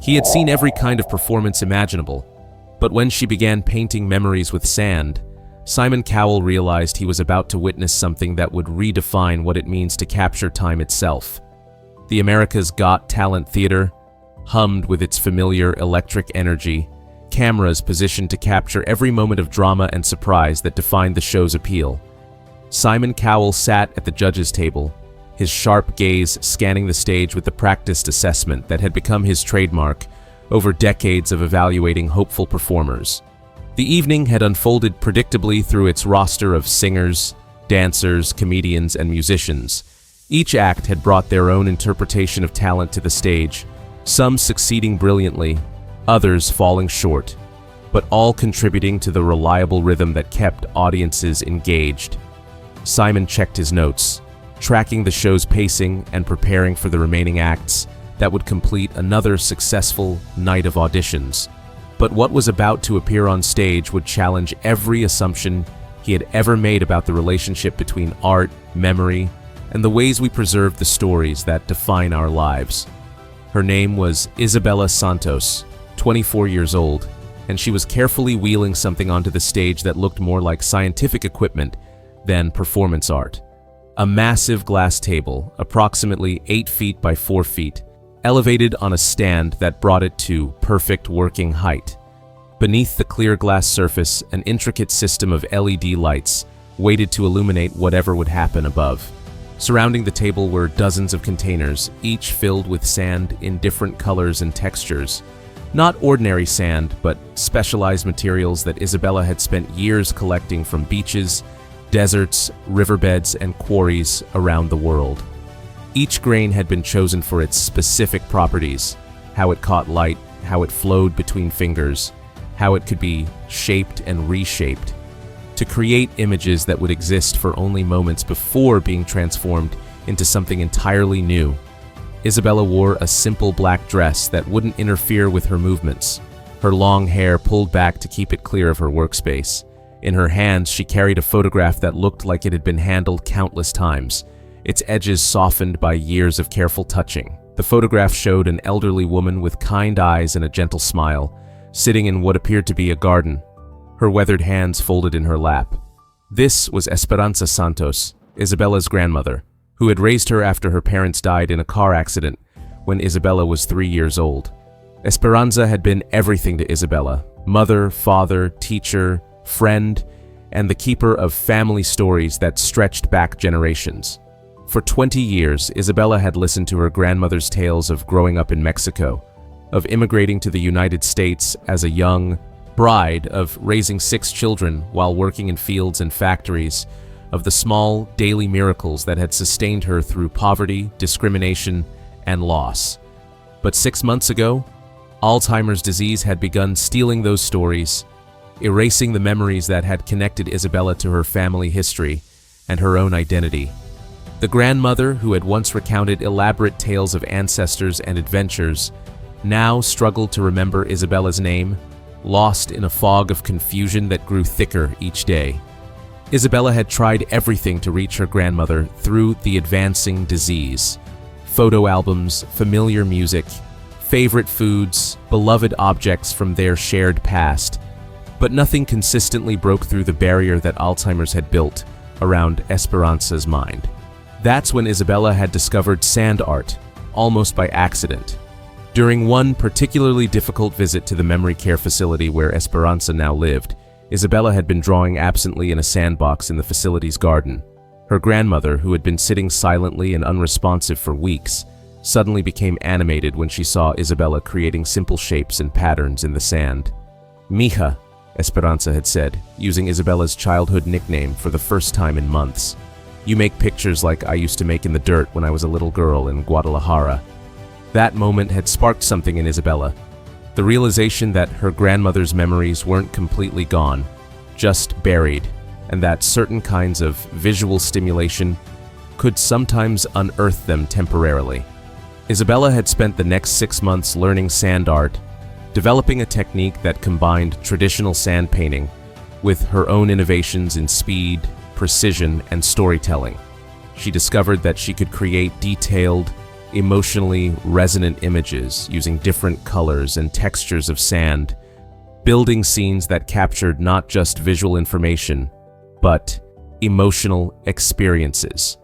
He had seen every kind of performance imaginable, but when she began painting memories with sand, Simon Cowell realized he was about to witness something that would redefine what it means to capture time itself. The America's Got Talent Theater hummed with its familiar electric energy, cameras positioned to capture every moment of drama and surprise that defined the show's appeal. Simon Cowell sat at the judges' table, his sharp gaze scanning the stage with the practiced assessment that had become his trademark over decades of evaluating hopeful performers. The evening had unfolded predictably through its roster of singers, dancers, comedians, and musicians. Each act had brought their own interpretation of talent to the stage, some succeeding brilliantly, others falling short, but all contributing to the reliable rhythm that kept audiences engaged. Simon checked his notes, tracking the show's pacing and preparing for the remaining acts that would complete another successful night of auditions. But what was about to appear on stage would challenge every assumption he had ever made about the relationship between art, memory, and the ways we preserve the stories that define our lives. Her name was Isabella Santos, 24 years old, and she was carefully wheeling something onto the stage that looked more like scientific equipment than performance art. A massive glass table, approximately 8 feet by 4 feet, elevated on a stand that brought it to perfect working height. Beneath the clear glass surface, an intricate system of LED lights waited to illuminate whatever would happen above. Surrounding the table were dozens of containers, each filled with sand in different colors and textures. Not ordinary sand, but specialized materials that Isabella had spent years collecting from beaches, deserts, riverbeds, and quarries around the world. Each grain had been chosen for its specific properties, how it caught light, how it flowed between fingers, how it could be shaped and reshaped, to create images that would exist for only moments before being transformed into something entirely new. Isabella wore a simple black dress that wouldn't interfere with her movements, her long hair pulled back to keep it clear of her workspace. In her hands, she carried a photograph that looked like it had been handled countless times, its edges softened by years of careful touching. The photograph showed an elderly woman with kind eyes and a gentle smile, sitting in what appeared to be a garden, her weathered hands folded in her lap. This was Esperanza Santos, Isabella's grandmother, who had raised her after her parents died in a car accident when Isabella was 3 years old. Esperanza had been everything to Isabella: mother, father, teacher, friend, and the keeper of family stories that stretched back generations. For 20 years, Isabella had listened to her grandmother's tales of growing up in Mexico, of immigrating to the United States as a young bride, of raising 6 children while working in fields and factories, of the small daily miracles that had sustained her through poverty, discrimination, and loss. But 6 months ago, Alzheimer's disease had begun stealing those stories, erasing the memories that had connected Isabella to her family history and her own identity. The grandmother, who had once recounted elaborate tales of ancestors and adventures, now struggled to remember Isabella's name, lost in a fog of confusion that grew thicker each day. Isabella had tried everything to reach her grandmother through the advancing disease: photo albums, familiar music, favorite foods, beloved objects from their shared past. But nothing consistently broke through the barrier that Alzheimer's had built around Esperanza's mind. That's when Isabella had discovered sand art, almost by accident. During one particularly difficult visit to the memory care facility where Esperanza now lived, Isabella had been drawing absently in a sandbox in the facility's garden. Her grandmother, who had been sitting silently and unresponsive for weeks, suddenly became animated when she saw Isabella creating simple shapes and patterns in the sand. "Mija," Esperanza had said, using Isabella's childhood nickname for the first time in months. "You make pictures like I used to make in the dirt when I was a little girl in Guadalajara." That moment had sparked something in Isabella, the realization that her grandmother's memories weren't completely gone, just buried, and that certain kinds of visual stimulation could sometimes unearth them temporarily. Isabella had spent the next 6 months learning sand art, developing a technique that combined traditional sand painting with her own innovations in speed, precision, and storytelling. She discovered that she could create detailed, emotionally resonant images using different colors and textures of sand, building scenes that captured not just visual information, but emotional experiences.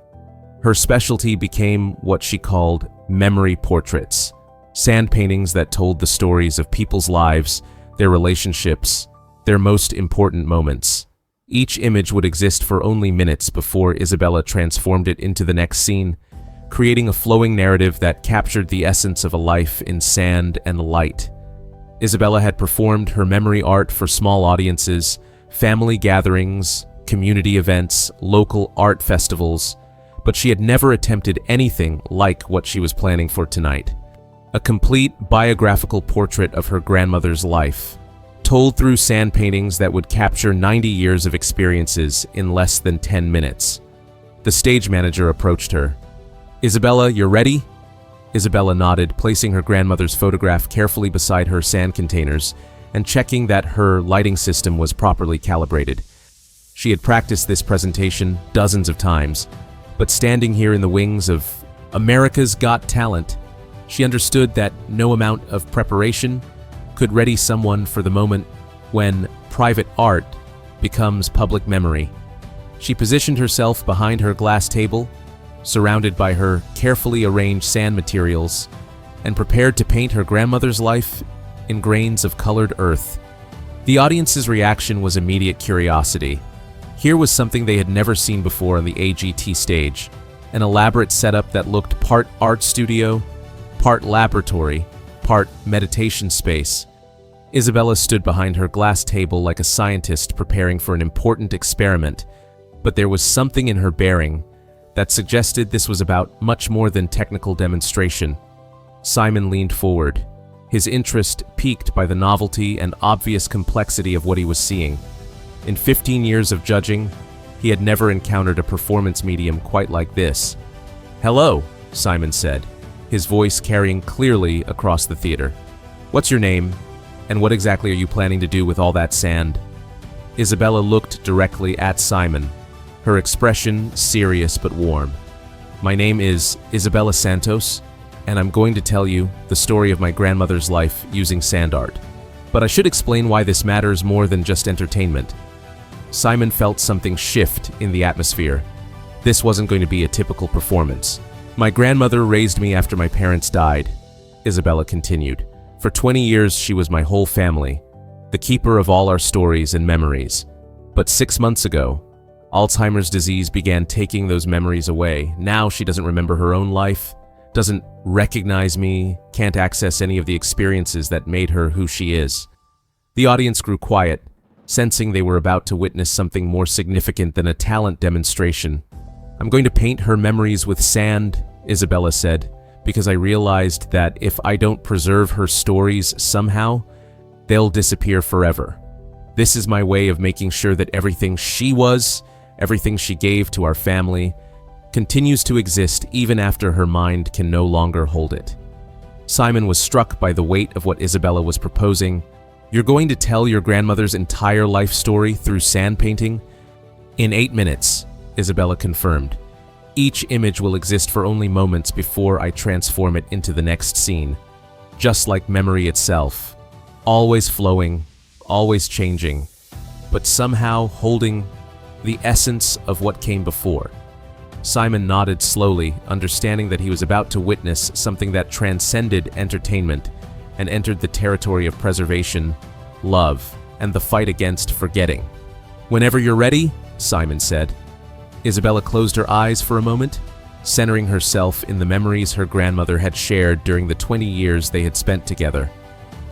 Her specialty became what she called memory portraits, sand paintings that told the stories of people's lives, their relationships, their most important moments. Each image would exist for only minutes before Isabella transformed it into the next scene, creating a flowing narrative that captured the essence of a life in sand and light. Isabella had performed her memory art for small audiences, family gatherings, community events, local art festivals, but she had never attempted anything like what she was planning for tonight. A complete biographical portrait of her grandmother's life, told through sand paintings that would capture 90 years of experiences in less than 10 minutes. The stage manager approached her. "Isabella, you're ready?" Isabella nodded, placing her grandmother's photograph carefully beside her sand containers and checking that her lighting system was properly calibrated. She had practiced this presentation dozens of times, but standing here in the wings of America's Got Talent, she understood that no amount of preparation could ready someone for the moment when private art becomes public memory. She positioned herself behind her glass table, surrounded by her carefully arranged sand materials, and prepared to paint her grandmother's life in grains of colored earth. The audience's reaction was immediate curiosity. Here was something they had never seen before on the AGT stage, an elaborate setup that looked part art studio, part laboratory, part meditation space. Isabella stood behind her glass table like a scientist preparing for an important experiment, but there was something in her bearing that suggested this was about much more than technical demonstration. Simon leaned forward, his interest piqued by the novelty and obvious complexity of what he was seeing. In 15 years of judging, he had never encountered a performance medium quite like this. "Hello," Simon said, his voice carrying clearly across the theater. "What's your name, and what exactly are you planning to do with all that sand?" Isabella looked directly at Simon, her expression serious but warm. "My name is Isabella Santos, and I'm going to tell you the story of my grandmother's life using sand art. But I should explain why this matters more than just entertainment." Simon felt something shift in the atmosphere. This wasn't going to be a typical performance. "My grandmother raised me after my parents died," Isabella continued. "For 20 years she was my whole family, the keeper of all our stories and memories. But 6 months ago, Alzheimer's disease began taking those memories away. Now she doesn't remember her own life, doesn't recognize me, can't access any of the experiences that made her who she is." The audience grew quiet, sensing they were about to witness something more significant than a talent demonstration. "I'm going to paint her memories with sand," Isabella said, "because I realized that if I don't preserve her stories somehow, they'll disappear forever. This is my way of making sure that everything she was, everything she gave to our family, continues to exist even after her mind can no longer hold it." Simon was struck by the weight of what Isabella was proposing. "You're going to tell your grandmother's entire life story through sand painting?" "In 8 minutes," Isabella confirmed. "Each image will exist for only moments before I transform it into the next scene. Just like memory itself, always flowing, always changing, but somehow holding the essence of what came before." Simon nodded slowly, understanding that he was about to witness something that transcended entertainment and entered the territory of preservation, love, and the fight against forgetting. "Whenever you're ready," Simon said. Isabella closed her eyes for a moment, centering herself in the memories her grandmother had shared during the 20 years they had spent together.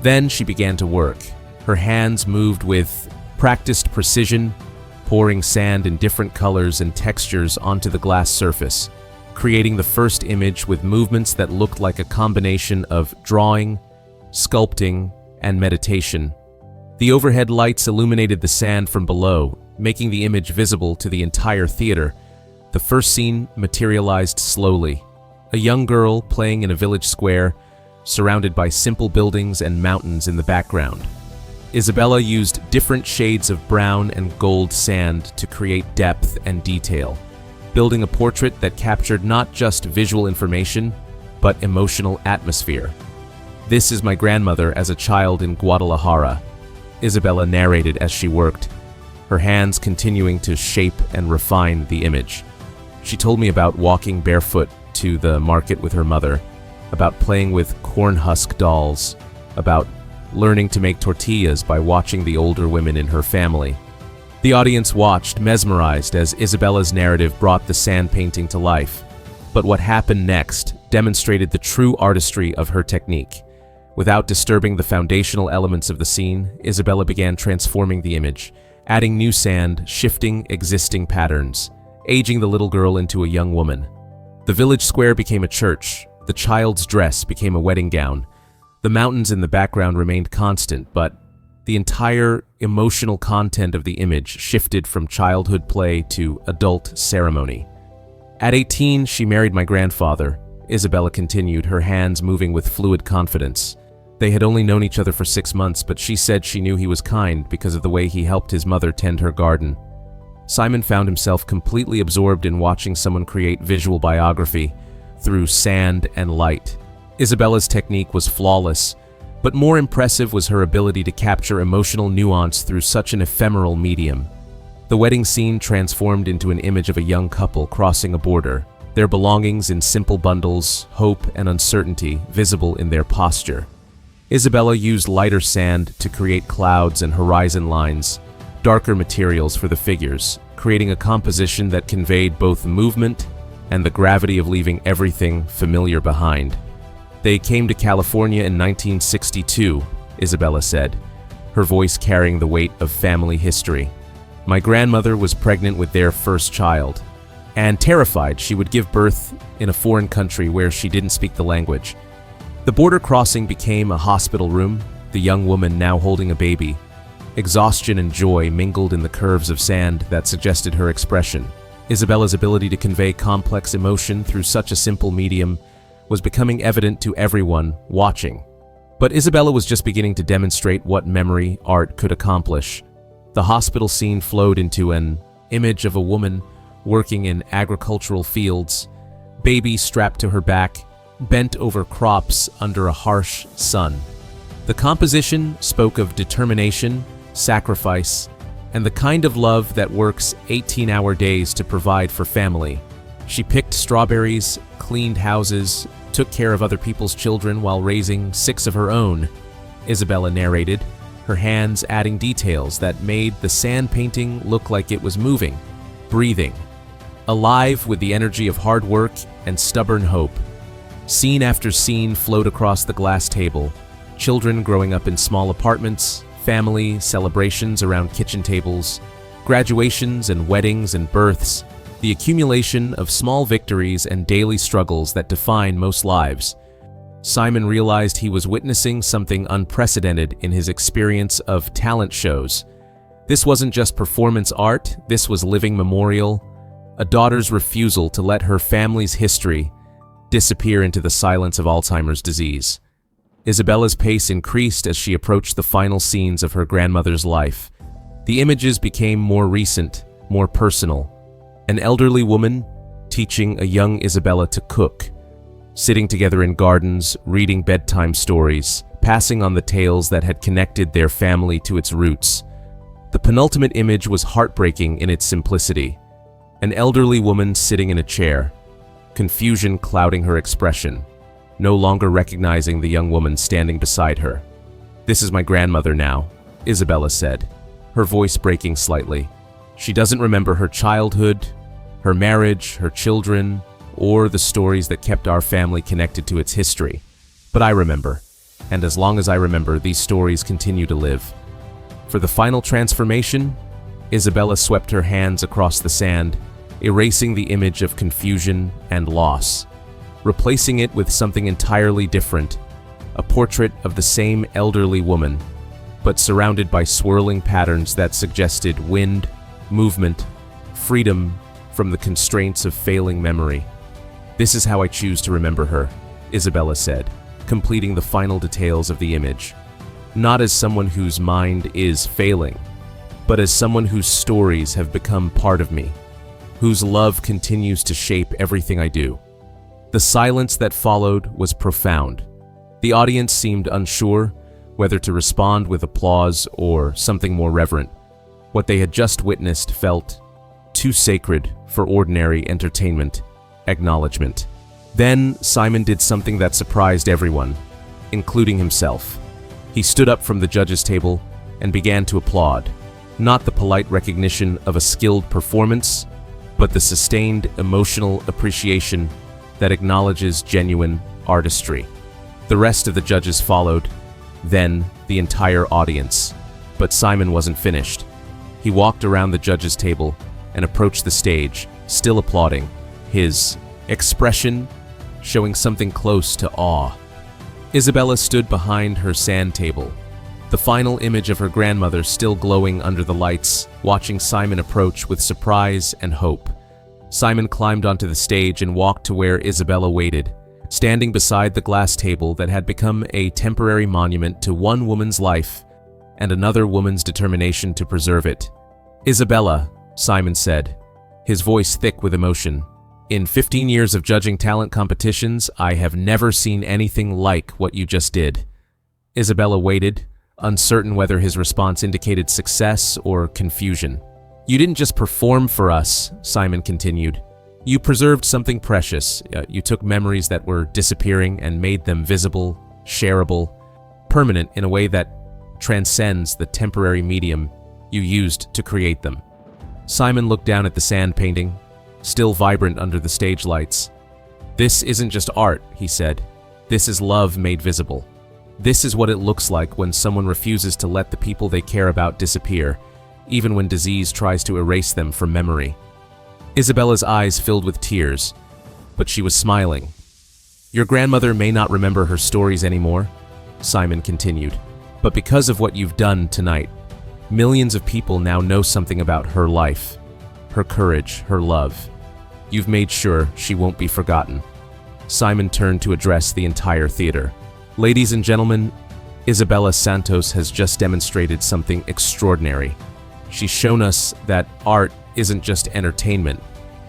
Then she began to work. Her hands moved with practiced precision, pouring sand in different colors and textures onto the glass surface, creating the first image with movements that looked like a combination of drawing, sculpting, and meditation. The overhead lights illuminated the sand from below, making the image visible to the entire theater. The first scene materialized slowly. A young girl playing in a village square, surrounded by simple buildings and mountains in the background. Isabella used different shades of brown and gold sand to create depth and detail, building a portrait that captured not just visual information, but emotional atmosphere. "This is my grandmother as a child in Guadalajara," Isabella narrated as she worked, her hands continuing to shape and refine the image. She told me about walking barefoot to the market with her mother, about playing with corn husk dolls, about learning to make tortillas by watching the older women in her family. The audience watched, mesmerized, as Isabella's narrative brought the sand painting to life. But what happened next demonstrated the true artistry of her technique. Without disturbing the foundational elements of the scene, Isabella began transforming the image, adding new sand, shifting existing patterns, aging the little girl into a young woman. The village square became a church, the child's dress became a wedding gown. The mountains in the background remained constant, but the entire emotional content of the image shifted from childhood play to adult ceremony. "At 18, she married my grandfather," Isabella continued, her hands moving with fluid confidence. They had only known each other for 6 months, but she said she knew he was kind because of the way he helped his mother tend her garden. Simon found himself completely absorbed in watching someone create visual biography through sand and light. Isabella's technique was flawless, but more impressive was her ability to capture emotional nuance through such an ephemeral medium. The wedding scene transformed into an image of a young couple crossing a border, their belongings in simple bundles, hope and uncertainty visible in their posture. Isabella used lighter sand to create clouds and horizon lines, darker materials for the figures, creating a composition that conveyed both movement and the gravity of leaving everything familiar behind. "They came to California in 1962, Isabella said, her voice carrying the weight of family history. "My grandmother was pregnant with their first child, and terrified she would give birth in a foreign country where she didn't speak the language. The border crossing became a hospital room, the young woman now holding a baby. Exhaustion and joy mingled in the curves of sand that suggested her expression. Isabella's ability to convey complex emotion through such a simple medium was becoming evident to everyone watching. But Isabella was just beginning to demonstrate what memory art could accomplish. The hospital scene flowed into an image of a woman working in agricultural fields, baby strapped to her back, bent over crops under a harsh sun. The composition spoke of determination, sacrifice, and the kind of love that works 18-hour days to provide for family. She picked strawberries, cleaned houses, took care of other people's children while raising 6 of her own," Isabella narrated, her hands adding details that made the sand painting look like it was moving, breathing, alive with the energy of hard work and stubborn hope. Scene after scene flowed across the glass table, children growing up in small apartments, family celebrations around kitchen tables, graduations and weddings and births, the accumulation of small victories and daily struggles that define most lives. Simon realized he was witnessing something unprecedented in his experience of talent shows. This wasn't just performance art, this was living memorial, a daughter's refusal to let her family's history disappear into the silence of Alzheimer's disease. Isabella's pace increased as she approached the final scenes of her grandmother's life. The images became more recent, more personal. An elderly woman teaching a young Isabella to cook, sitting together in gardens, reading bedtime stories, passing on the tales that had connected their family to its roots. The penultimate image was heartbreaking in its simplicity. An elderly woman sitting in a chair, confusion clouding her expression, no longer recognizing the young woman standing beside her. "This is my grandmother now," Isabella said, her voice breaking slightly. "She doesn't remember her childhood, her marriage, her children, or the stories that kept our family connected to its history. But I remember, and as long as I remember, these stories continue to live." For the final transformation, Isabella swept her hands across the sand, erasing the image of confusion and loss, replacing it with something entirely different, a portrait of the same elderly woman, but surrounded by swirling patterns that suggested wind, movement, freedom from the constraints of failing memory. "This is how I choose to remember her," Isabella said, completing the final details of the image. "Not as someone whose mind is failing, but as someone whose stories have become part of me, whose love continues to shape everything I do." The silence that followed was profound. The audience seemed unsure whether to respond with applause or something more reverent. What they had just witnessed felt too sacred for ordinary entertainment, acknowledgement. Then Simon did something that surprised everyone, including himself. He stood up from the judges' table and began to applaud, not the polite recognition of a skilled performance, but the sustained emotional appreciation that acknowledges genuine artistry. The rest of the judges followed, then the entire audience. But Simon wasn't finished. He walked around the judges' table and approached the stage, still applauding, his expression showing something close to awe. Isabella stood behind her sand table, the final image of her grandmother still glowing under the lights, watching Simon approach with surprise and hope. Simon climbed onto the stage and walked to where Isabella waited, standing beside the glass table that had become a temporary monument to one woman's life and another woman's determination to preserve it. "Isabella," Simon said, his voice thick with emotion, "in 15 years of judging talent competitions, I have never seen anything like what you just did." Isabella waited, uncertain whether his response indicated success or confusion. "You didn't just perform for us," Simon continued. "You preserved something precious. You took memories that were disappearing and made them visible, shareable, permanent in a way that transcends the temporary medium you used to create them." Simon looked down at the sand painting, still vibrant under the stage lights. "This isn't just art," he said. "This is love made visible. This is what it looks like when someone refuses to let the people they care about disappear, even when disease tries to erase them from memory." Isabella's eyes filled with tears, but she was smiling. "Your grandmother may not remember her stories anymore," Simon continued, "but because of what you've done tonight, millions of people now know something about her life, her courage, her love. You've made sure she won't be forgotten." Simon turned to address the entire theater. "Ladies and gentlemen, Isabella Santos has just demonstrated something extraordinary. She's shown us that art isn't just entertainment.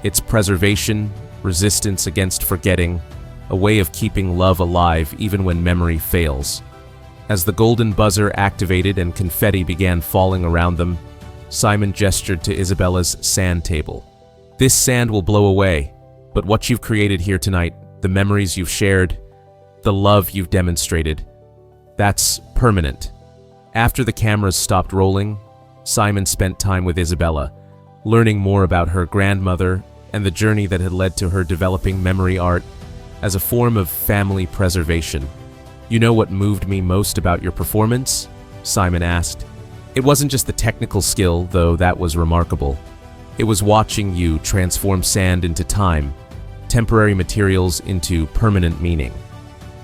It's preservation, resistance against forgetting, a way of keeping love alive even when memory fails." As the golden buzzer activated and confetti began falling around them, Simon gestured to Isabella's sand table. "This sand will blow away, but what you've created here tonight, the memories you've shared, the love you've demonstrated, that's permanent." After the cameras stopped rolling, Simon spent time with Isabella, learning more about her grandmother and the journey that had led to her developing memory art as a form of family preservation. "You know what moved me most about your performance?" Simon asked. "It wasn't just the technical skill, though that was remarkable. It was watching you transform sand into time, temporary materials into permanent meaning."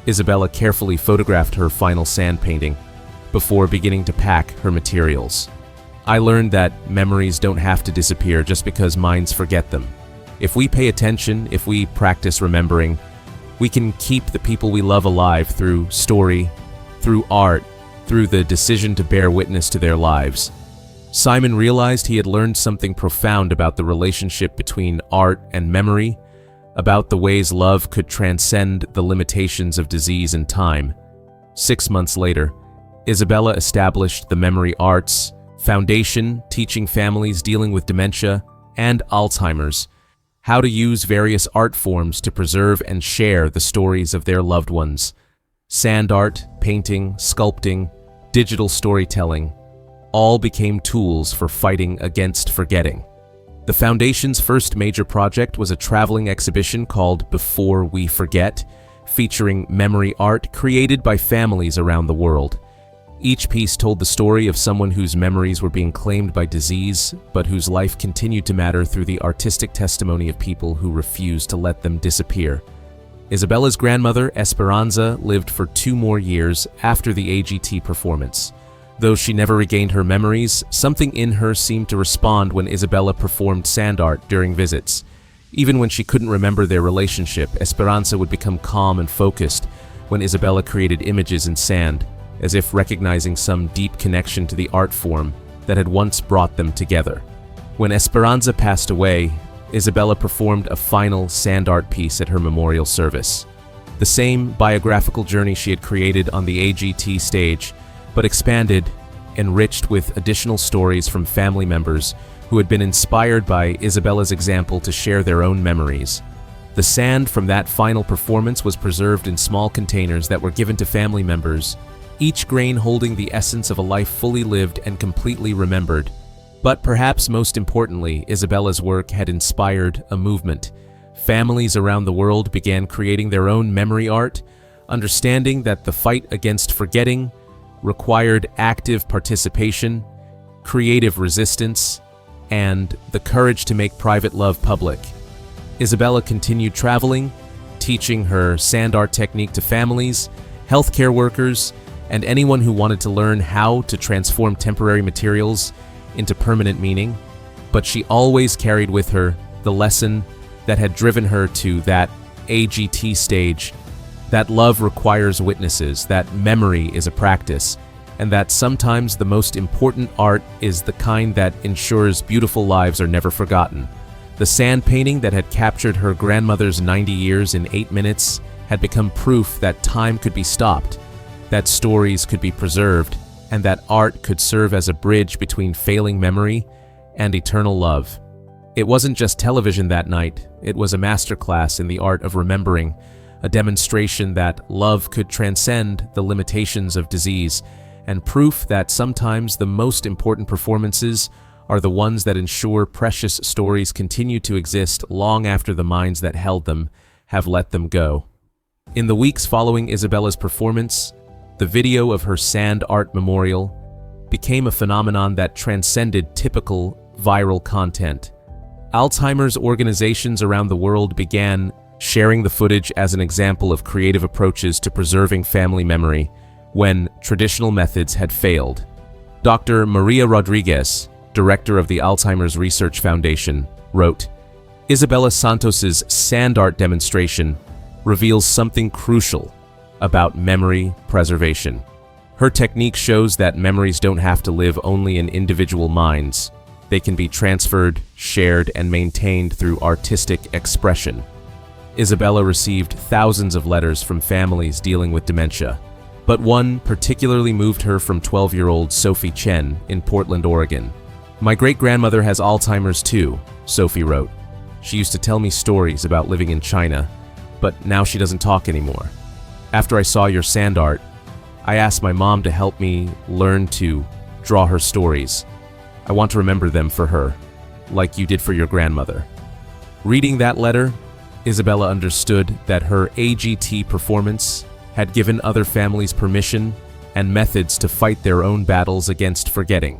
Isabella carefully photographed her final sand painting before beginning to pack her materials. "I learned that memories don't have to disappear just because minds forget them. If we pay attention, if we practice remembering, we can keep the people we love alive through story, through art, through the decision to bear witness to their lives." Simon realized he had learned something profound about the relationship between art and memory, about the ways love could transcend the limitations of disease and time. 6 months later, Isabella established the Memory Arts Foundation, teaching families dealing with dementia and Alzheimer's how to use various art forms to preserve and share the stories of their loved ones. Sand art, painting, sculpting, digital storytelling, all became tools for fighting against forgetting. The Foundation's first major project was a traveling exhibition called Before We Forget, featuring memory art created by families around the world. Each piece told the story of someone whose memories were being claimed by disease, but whose life continued to matter through the artistic testimony of people who refused to let them disappear. Isabella's grandmother, Esperanza, lived for 2 more years after the AGT performance. Though she never regained her memories, something in her seemed to respond when Isabella performed sand art during visits. Even when she couldn't remember their relationship, Esperanza would become calm and focused when Isabella created images in sand, as if recognizing some deep connection to the art form that had once brought them together. When Esperanza passed away, Isabella performed a final sand art piece at her memorial service. The same biographical journey she had created on the AGT stage, but expanded, enriched with additional stories from family members who had been inspired by Isabella's example to share their own memories. The sand from that final performance was preserved in small containers that were given to family members, each grain holding the essence of a life fully lived and completely remembered. But perhaps most importantly, Isabella's work had inspired a movement. Families around the world began creating their own memory art, understanding that the fight against forgetting required active participation, creative resistance, and the courage to make private love public. Isabella continued traveling, teaching her sand art technique to families, healthcare workers, and anyone who wanted to learn how to transform temporary materials into permanent meaning. But she always carried with her the lesson that had driven her to that AGT stage, that love requires witnesses, that memory is a practice, and that sometimes the most important art is the kind that ensures beautiful lives are never forgotten. The sand painting that had captured her grandmother's 90 years in 8 minutes had become proof that time could be stopped, that stories could be preserved, and that art could serve as a bridge between failing memory and eternal love. It wasn't just television that night, it was a masterclass in the art of remembering, a demonstration that love could transcend the limitations of disease, and proof that sometimes the most important performances are the ones that ensure precious stories continue to exist long after the minds that held them have let them go. In the weeks following Isabella's performance, the video of her sand art memorial became a phenomenon that transcended typical viral content. Alzheimer's organizations around the world began sharing the footage as an example of creative approaches to preserving family memory when traditional methods had failed. Dr. Maria Rodriguez, director of the Alzheimer's Research Foundation, wrote, "Isabella Santos's sand art demonstration reveals something crucial about memory preservation. Her technique shows that memories don't have to live only in individual minds. They can be transferred, shared, and maintained through artistic expression." Isabella received thousands of letters from families dealing with dementia, but one particularly moved her from 12-year-old Sophie Chen in Portland, Oregon. "My great-grandmother has Alzheimer's too," Sophie wrote. "She used to tell me stories about living in China, but now she doesn't talk anymore. After I saw your sand art, I asked my mom to help me learn to draw her stories. I want to remember them for her, like you did for your grandmother." Reading that letter, Isabella understood that her AGT performance had given other families permission and methods to fight their own battles against forgetting.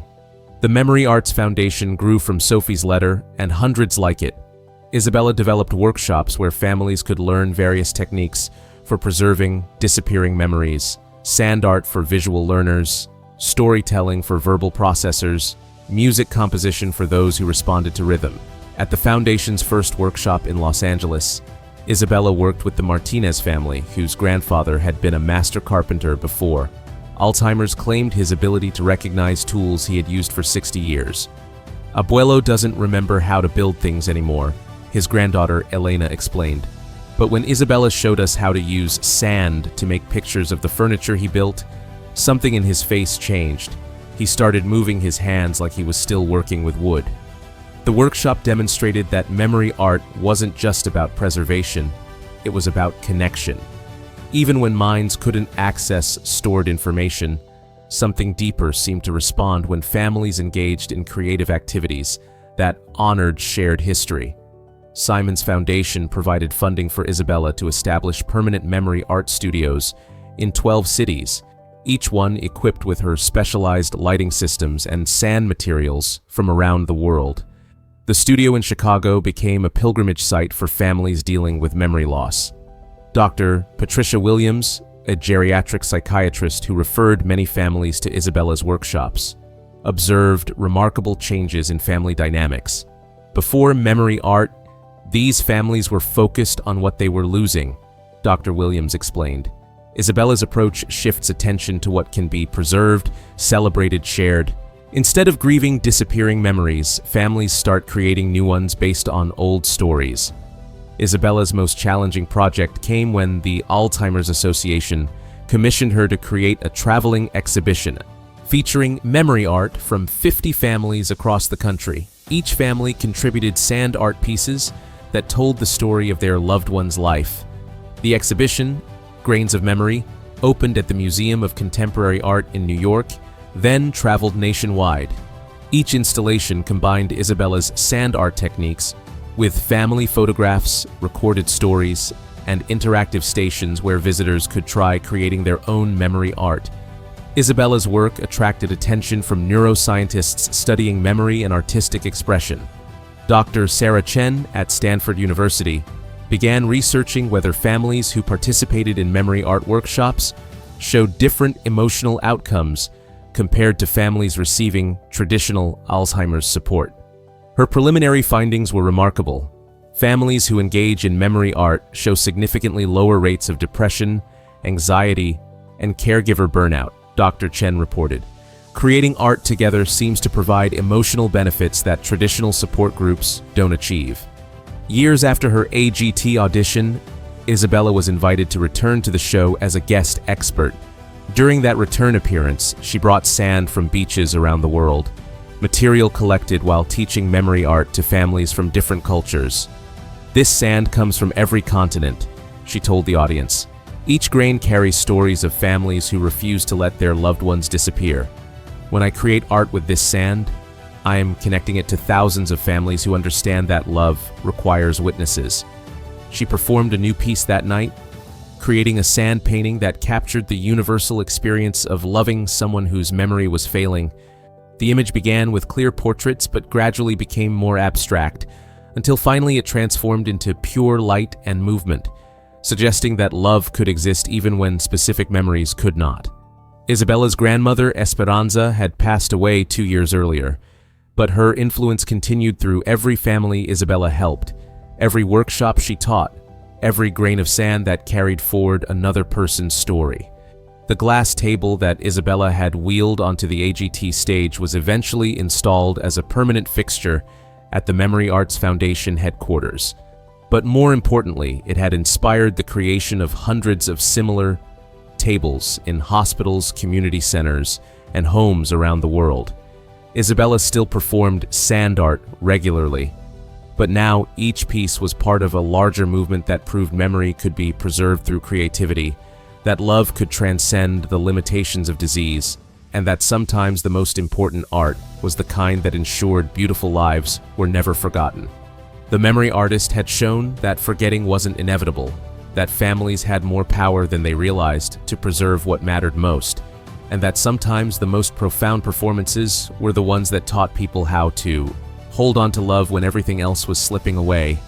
The Memory Arts Foundation grew from Sophie's letter and hundreds like it. Isabella developed workshops where families could learn various techniques for preserving disappearing memories, sand art for visual learners, storytelling for verbal processors, music composition for those who responded to rhythm. At the Foundation's first workshop in Los Angeles, Isabella worked with the Martinez family, whose grandfather had been a master carpenter before. Alzheimer's claimed his ability to recognize tools he had used for 60 years. "Abuelo doesn't remember how to build things anymore," his granddaughter Elena explained. But when Isabella showed us how to use sand to make pictures of the furniture he built, something in his face changed. He started moving his hands like he was still working with wood. The workshop demonstrated that memory art wasn't just about preservation, it was about connection. Even when minds couldn't access stored information, something deeper seemed to respond when families engaged in creative activities that honored shared history. Simon's Foundation provided funding for Isabella to establish permanent memory art studios in 12 cities, each one equipped with her specialized lighting systems and sand materials from around the world. The studio in Chicago became a pilgrimage site for families dealing with memory loss. Dr. Patricia Williams, a geriatric psychiatrist who referred many families to Isabella's workshops, observed remarkable changes in family dynamics. Before memory art, these families were focused on what they were losing, Dr. Williams explained. Isabella's approach shifts attention to what can be preserved, celebrated, shared, Instead of grieving disappearing memories, families start creating new ones based on old stories. Isabella's most challenging project came when the Alzheimer's Association commissioned her to create a traveling exhibition featuring memory art from 50 families across the country. Each family contributed sand art pieces that told the story of their loved one's life. The exhibition, Grains of Memory, opened at the Museum of Contemporary Art in New York, then traveled nationwide. Each installation combined Isabella's sand art techniques with family photographs, recorded stories, and interactive stations where visitors could try creating their own memory art. Isabella's work attracted attention from neuroscientists studying memory and artistic expression. Dr. Sarah Chen at Stanford University began researching whether families who participated in memory art workshops showed different emotional outcomes compared to families receiving traditional Alzheimer's support. Her preliminary findings were remarkable. Families who engage in memory art show significantly lower rates of depression, anxiety, and caregiver burnout, Dr. Chen reported. Creating art together seems to provide emotional benefits that traditional support groups don't achieve. Years after her AGT audition, Isabella was invited to return to the show as a guest expert. During that return appearance, she brought sand from beaches around the world, material collected while teaching memory art to families from different cultures. "This sand comes from every continent," she told the audience. "Each grain carries stories of families who refuse to let their loved ones disappear. When I create art with this sand, I am connecting it to thousands of families who understand that love requires witnesses." She performed a new piece that night, creating a sand painting that captured the universal experience of loving someone whose memory was failing. The image began with clear portraits but gradually became more abstract, until finally it transformed into pure light and movement, suggesting that love could exist even when specific memories could not. Isabella's grandmother, Esperanza, had passed away 2 years earlier, but her influence continued through every family Isabella helped, every workshop she taught, every grain of sand that carried forward another person's story. The glass table that Isabella had wheeled onto the AGT stage was eventually installed as a permanent fixture at the Memory Arts Foundation headquarters. But more importantly, it had inspired the creation of hundreds of similar tables in hospitals, community centers, and homes around the world. Isabella still performed sand art regularly, but now each piece was part of a larger movement that proved memory could be preserved through creativity, that love could transcend the limitations of disease, and that sometimes the most important art was the kind that ensured beautiful lives were never forgotten. The memory artist had shown that forgetting wasn't inevitable, that families had more power than they realized to preserve what mattered most, and that sometimes the most profound performances were the ones that taught people how to hold on to love when everything else was slipping away,